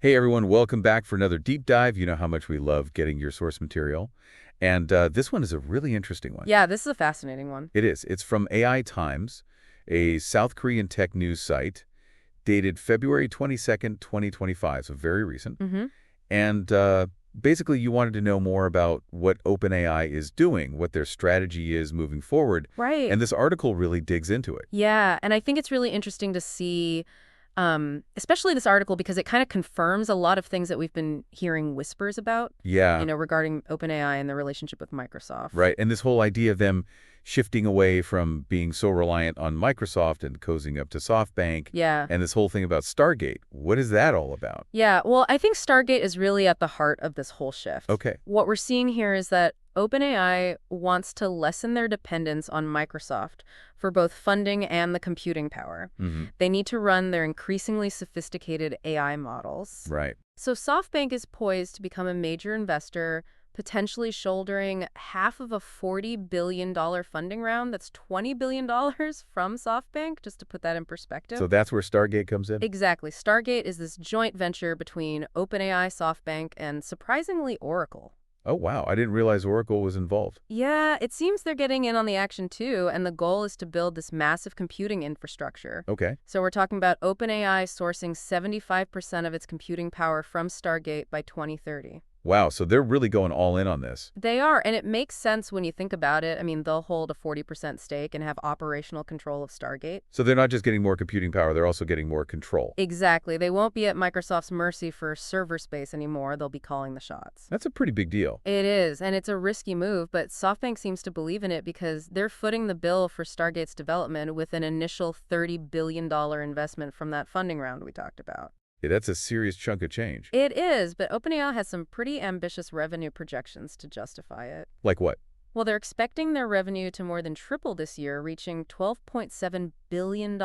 Hey everyone, welcome back for another deep dive. You know how much we love getting your source material. And this one is a really interesting one. Yeah, this is a fascinating one. It is. It's from AI Times, a South Korean tech news site, dated February 22nd, 2025, so very recent. And basically, you wanted to know more about what OpenAI is doing, what their strategy is moving forward. Right. And this article really digs into it. Yeah, and I think it's really interesting to see, especially this article, because it kind of confirms a lot of things that we've been hearing whispers about, Yeah. regarding OpenAI and the relationship with Microsoft. Right. And this whole idea of them shifting away from being so reliant on Microsoft and cozying up to SoftBank. Yeah. And this whole thing about Stargate. What is that all about? Yeah, well, I think Stargate is really at the heart of this whole shift. Okay. What we're seeing here is that OpenAI wants to lessen their dependence on Microsoft for both funding and the computing power. They need to run their increasingly sophisticated AI models. Right. So SoftBank is poised to become a major investor, potentially shouldering half of a $40 billion funding round. That's $20 billion from SoftBank, just to put that in perspective. So that's where Stargate comes in? Exactly. Stargate is this joint venture between OpenAI, SoftBank, and surprisingly Oracle. Oh, wow. I didn't realize Oracle was involved. Yeah, it seems they're getting in on the action too, and the goal is to build this massive computing infrastructure. Okay. So we're talking about OpenAI sourcing 75% of its computing power from Stargate by 2030. Wow. So they're really going all in on this. They are, and it makes sense when you think about it. I mean, they'll hold a 40% stake and have operational control of Stargate. So they're not just getting more computing power, they're also getting more control. Exactly. They won't be at Microsoft's mercy for server space anymore. They'll be calling the shots. That's a pretty big deal. It is, and it's a risky move, but SoftBank seems to believe in it because they're footing the bill for Stargate's development with an initial $30 billion investment from that funding round we talked about. Yeah, that's a serious chunk of change. It is, but OpenAI has some pretty ambitious revenue projections to justify it. Like what? Well, they're expecting their revenue to more than triple this year, reaching $12.7 billion.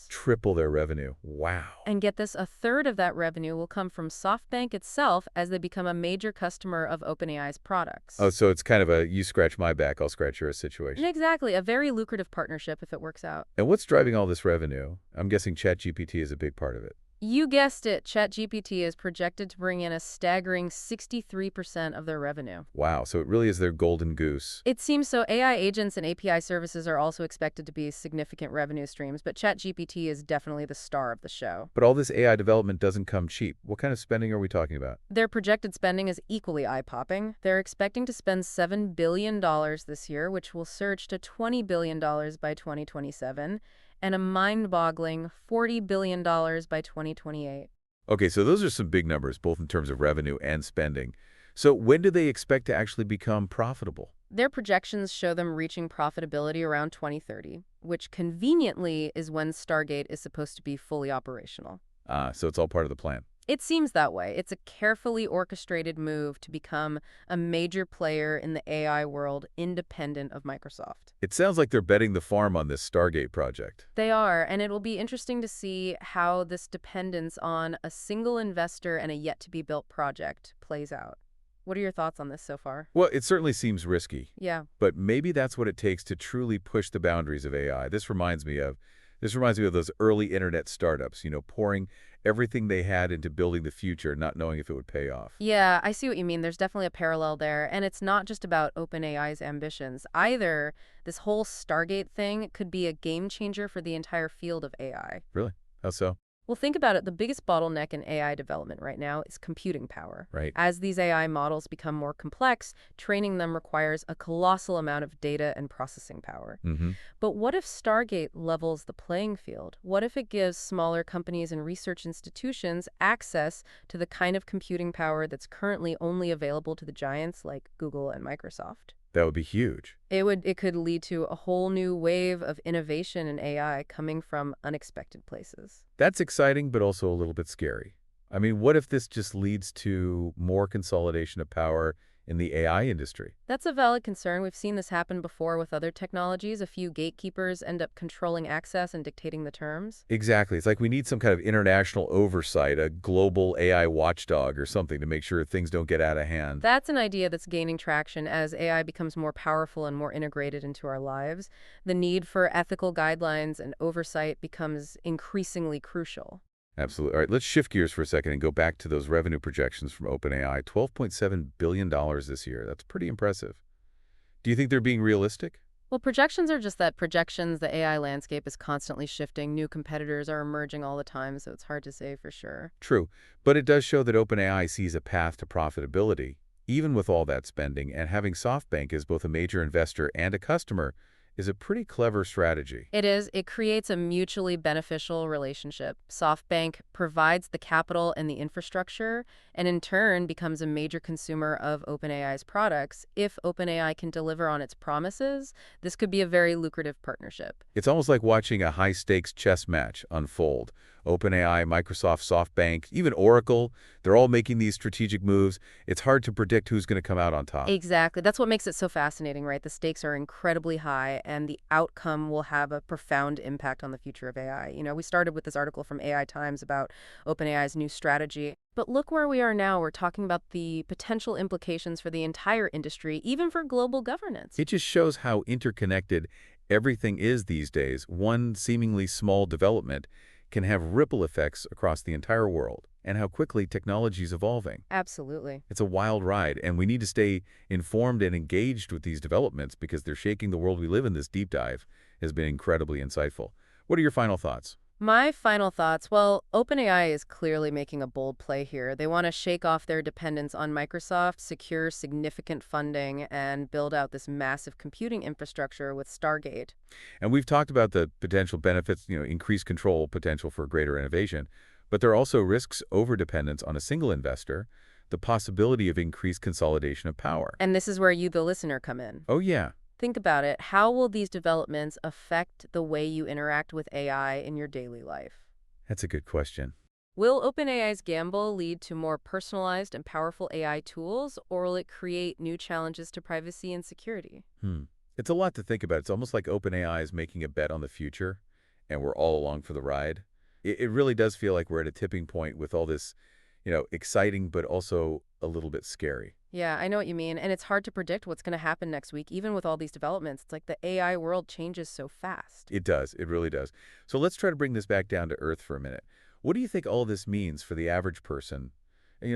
Triple their revenue. Wow. And get this, a third of that revenue will come from SoftBank itself as they become a major customer of OpenAI's products. Oh, so it's kind of a you scratch my back, I'll scratch yours situation. Exactly, a very lucrative partnership if it works out. And what's driving all this revenue? I'm guessing ChatGPT is a big part of it. You guessed it, ChatGPT is projected to bring in a staggering 63% of their revenue. Wow, so it really is their golden goose. It seems so. AI agents and API services are also expected to be significant revenue streams, but ChatGPT is definitely the star of the show. But all this AI development doesn't come cheap. What kind of spending are we talking about? Their projected spending is equally eye-popping. They're expecting to spend $7 billion this year, which will surge to $20 billion by 2027. And a mind-boggling $40 billion by 2028. Okay, so those are some big numbers, both in terms of revenue and spending. So when do they expect to actually become profitable? Their projections show them reaching profitability around 2030, which conveniently is when Stargate is supposed to be fully operational. So it's all part of the plan. It seems that way. It's a carefully orchestrated move to become a major player in the AI world independent of Microsoft. It sounds like they're betting the farm on this Stargate project. They are, and it will be interesting to see how this dependence on a single investor and a yet-to-be-built project plays out. What are your thoughts on this so far? Well, it certainly seems risky. Yeah. But maybe that's what it takes to truly push the boundaries of AI. This reminds me of those early internet startups, pouring everything they had into building the future, not knowing if it would pay off. Yeah, I see what you mean. There's definitely a parallel there. And it's not just about OpenAI's ambitions either. This whole Stargate thing could be a game changer for the entire field of AI. Really? How so? Well, think about it. The biggest bottleneck in AI development right now is computing power. Right. As these AI models become more complex, training them requires a colossal amount of data and processing power. But what if Stargate levels the playing field? What if it gives smaller companies and research institutions access to the kind of computing power that's currently only available to the giants like Google and Microsoft? That would be huge. It could lead to a whole new wave of innovation in AI coming from unexpected places. That's exciting, but also a little bit scary. I mean, what if this just leads to more consolidation of power in the AI industry? That's a valid concern. We've seen this happen before with other technologies. A few gatekeepers end up controlling access and dictating the terms. Exactly. It's like we need some kind of international oversight, a global AI watchdog or something to make sure things don't get out of hand. That's an idea that's gaining traction as AI becomes more powerful and more integrated into our lives. The need for ethical guidelines and oversight becomes increasingly crucial. Absolutely. All right, let's shift gears for a second and go back to those revenue projections from OpenAI. $12.7 billion this year. That's pretty impressive. Do you think they're being realistic? Well, projections are just that projections. The AI landscape is constantly shifting. New competitors are emerging all the time, so it's hard to say for sure. True, but it does show that OpenAI sees a path to profitability, even with all that spending, and having SoftBank as both a major investor and a customer is a pretty clever strategy. It is. It creates a mutually beneficial relationship. SoftBank provides the capital and the infrastructure, and in turn becomes a major consumer of OpenAI's products. If OpenAI can deliver on its promises, this could be a very lucrative partnership. It's almost like watching a high-stakes chess match unfold. OpenAI, Microsoft, SoftBank, even Oracle, they're all making these strategic moves. It's hard to predict who's going to come out on top. Exactly. That's what makes it so fascinating, right? The stakes are incredibly high, and the outcome will have a profound impact on the future of AI. We started with this article from AI Times about OpenAI's new strategy. But look where we are now. We're talking about the potential implications for the entire industry, even for global governance. It just shows how interconnected everything is these days. One seemingly small development can have ripple effects across the entire world, and how quickly technology is evolving. Absolutely. It's a wild ride, and we need to stay informed and engaged with these developments because they're shaking the world we live in. This deep dive has been incredibly insightful. What are your final thoughts? My final thoughts, well, OpenAI is clearly making a bold play here. They want to shake off their dependence on Microsoft, secure significant funding, and build out this massive computing infrastructure with Stargate. And we've talked about the potential benefits, increased control, potential for greater innovation, but there are also risks overdependence on a single investor, the possibility of increased consolidation of power. And this is where you, the listener, come in. Oh, yeah. Think about it. How will these developments affect the way you interact with AI in your daily life? That's a good question. Will OpenAI's gamble lead to more personalized and powerful AI tools, or will it create new challenges to privacy and security? It's a lot to think about. It's almost like OpenAI is making a bet on the future, and we're all along for the ride. It really does feel like we're at a tipping point with all this, exciting, but also a little bit scary. Yeah, I know what you mean. And it's hard to predict what's going to happen next week, even with all these developments. It's like the AI world changes so fast. It does. It really does. So let's try to bring this back down to earth for a minute. What do you think all this means for the average person,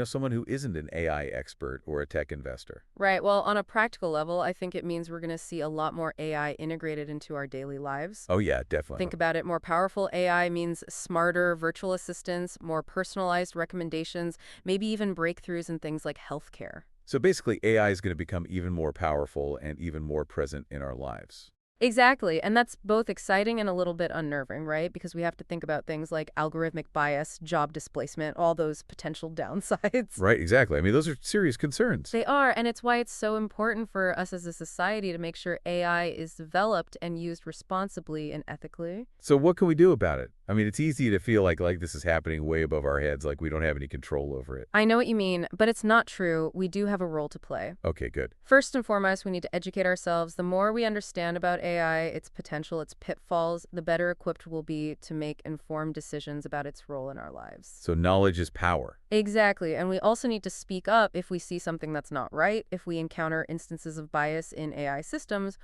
someone who isn't an AI expert or a tech investor? Right. Well, on a practical level, I think it means we're going to see a lot more AI integrated into our daily lives. Oh, yeah, definitely. Think about it. More powerful AI means smarter virtual assistants, more personalized recommendations, maybe even breakthroughs in things like healthcare. So basically, AI is going to become even more powerful and even more present in our lives. Exactly. And that's both exciting and a little bit unnerving, right? Because we have to think about things like algorithmic bias, job displacement, all those potential downsides. Right, exactly. I mean, those are serious concerns. They are, and it's why it's so important for us as a society to make sure AI is developed and used responsibly and ethically. So what can we do about it? I mean, it's easy to feel like this is happening way above our heads, like we don't have any control over it. I know what you mean, but it's not true. We do have a role to play. Okay, good. First and foremost, we need to educate ourselves. The more we understand about AI, its potential, its pitfalls, the better equipped we'll be to make informed decisions about its role in our lives. So knowledge is power. Exactly. And we also need to speak up if we see something that's not right, if we encounter instances of bias in AI systems,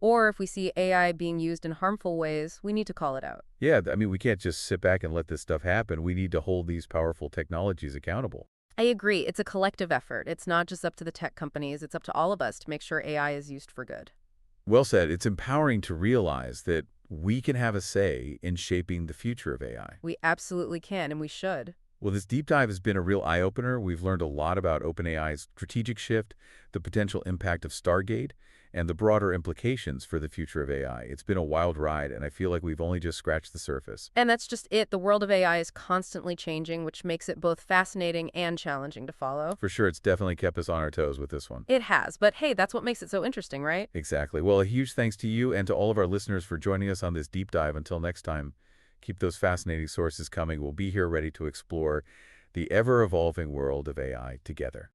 or if we see AI being used in harmful ways, we need to call it out. Yeah, I mean, we can't just sit back and let this stuff happen. We need to hold these powerful technologies accountable. I agree. It's a collective effort. It's not just up to the tech companies. It's up to all of us to make sure AI is used for good. Well said. It's empowering to realize that we can have a say in shaping the future of AI. We absolutely can, and we should. Well, this deep dive has been a real eye-opener. We've learned a lot about OpenAI's strategic shift, the potential impact of Stargate, and the broader implications for the future of AI. It's been a wild ride, and I feel like we've only just scratched the surface. And that's just it. The world of AI is constantly changing, which makes it both fascinating and challenging to follow. For sure, it's definitely kept us on our toes with this one. It has, but hey, that's what makes it so interesting, right? Exactly. Well, a huge thanks to you and to all of our listeners for joining us on this deep dive. Until next time, keep those fascinating sources coming. We'll be here ready to explore the ever-evolving world of AI together.